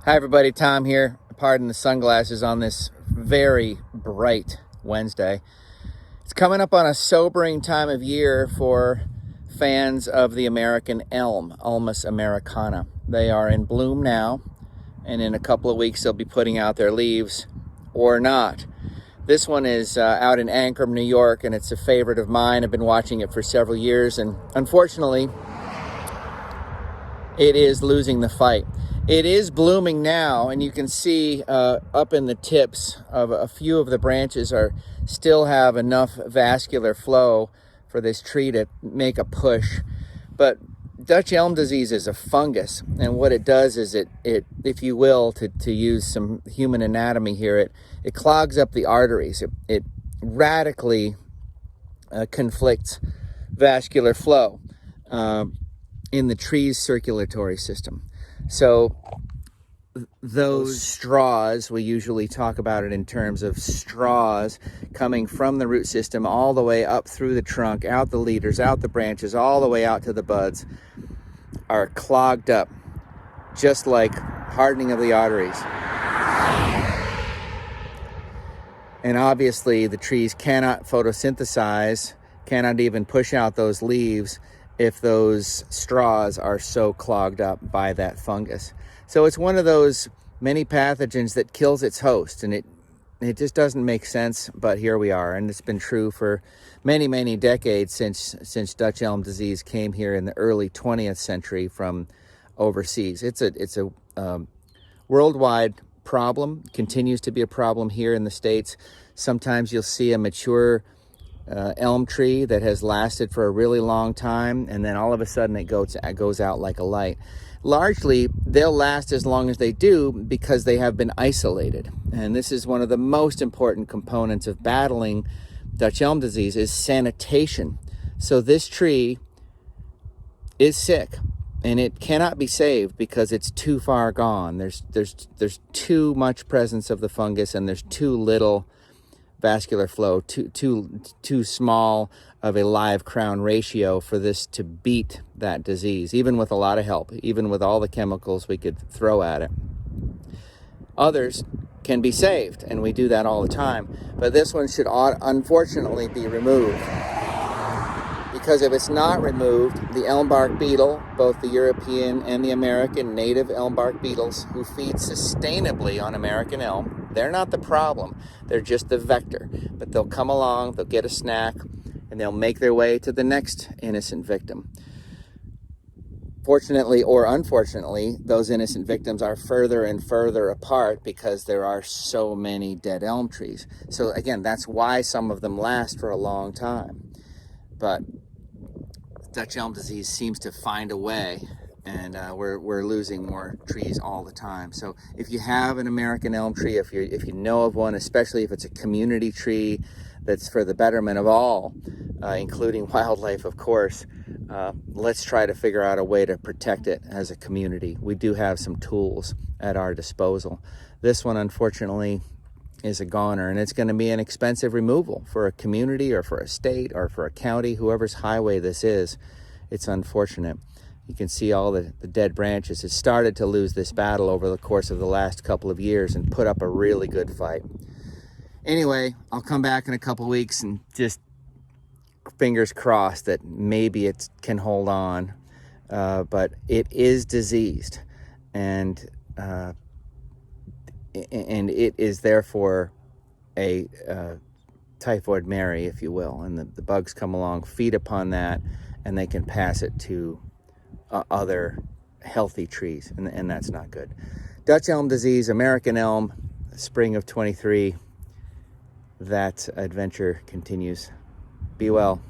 Hi everybody, Tom here. Pardon the sunglasses on this very bright Wednesday. It's coming up on a sobering time of year for fans of the American elm, Ulmus americana. They are in bloom now, and in a couple of weeks they'll be putting out their leaves or not. This one is out in Ankrum, New York, and it's a favorite of mine. I've been watching it for several years, and unfortunately, it is losing the fight. It is blooming now, and you can see up in the tips of a few of the branches still have enough vascular flow for this tree to make a push. But Dutch elm disease is a fungus, and what it does is it if you will, to use some human anatomy here, it clogs up the arteries. It radically conflicts vascular flow in the tree's circulatory system. So those straws, we usually talk about it in terms of straws coming from the root system all the way up through the trunk, out the leaders, out the branches, all the way out to the buds, are clogged up, just like hardening of the arteries. And obviously the trees cannot photosynthesize, cannot even push out those leaves if those straws are so clogged up by that fungus. So it's one of those many pathogens that kills its host, and it just doesn't make sense, but here we are. And it's been true for many, many decades since Dutch elm disease came here in the early 20th century from overseas. It's a worldwide problem, continues to be a problem here in the States. Sometimes you'll see a mature elm tree that has lasted for a really long time, and then all of a sudden it goes out like a light. Largely, they'll last as long as they do because they have been isolated. And this is one of the most important components of battling Dutch elm disease is sanitation. So this tree is sick, and it cannot be saved because it's too far gone. There's too much presence of the fungus, and there's too little vascular flow, too small of a live crown ratio for this to beat that disease, even with a lot of help, even with all the chemicals we could throw at it. Others can be saved, and we do that all the time, but this one should unfortunately be removed, because if it's not removed, the elmbark beetle, both the European and the American native elmbark beetles who feed sustainably on American elm, they're not the problem, they're just the vector. But they'll come along, they'll get a snack, and they'll make their way to the next innocent victim. Fortunately or unfortunately, those innocent victims are further and further apart because there are so many dead elm trees. So again, that's why some of them last for a long time. But Dutch elm disease seems to find a way, and we're losing more trees all the time. So if you have an American elm tree, if you know of one, especially if it's a community tree that's for the betterment of all, including wildlife, of course, let's try to figure out a way to protect it as a community. We do have some tools at our disposal. This one, unfortunately, is a goner, and it's going to be an expensive removal for a community or for a state or for a county, whoever's highway this is. It's unfortunate. You can see all the dead branches. It started to lose this battle over the course of the last couple of years and put up a really good fight. Anyway, I'll come back in a couple weeks and just fingers crossed that maybe it can hold on, but it is diseased, and it is therefore a typhoid Mary, if you will, and the bugs come along, feed upon that, and they can pass it to other healthy trees, and that's not good. Dutch elm disease, American elm, spring of 23, that adventure continues. Be well.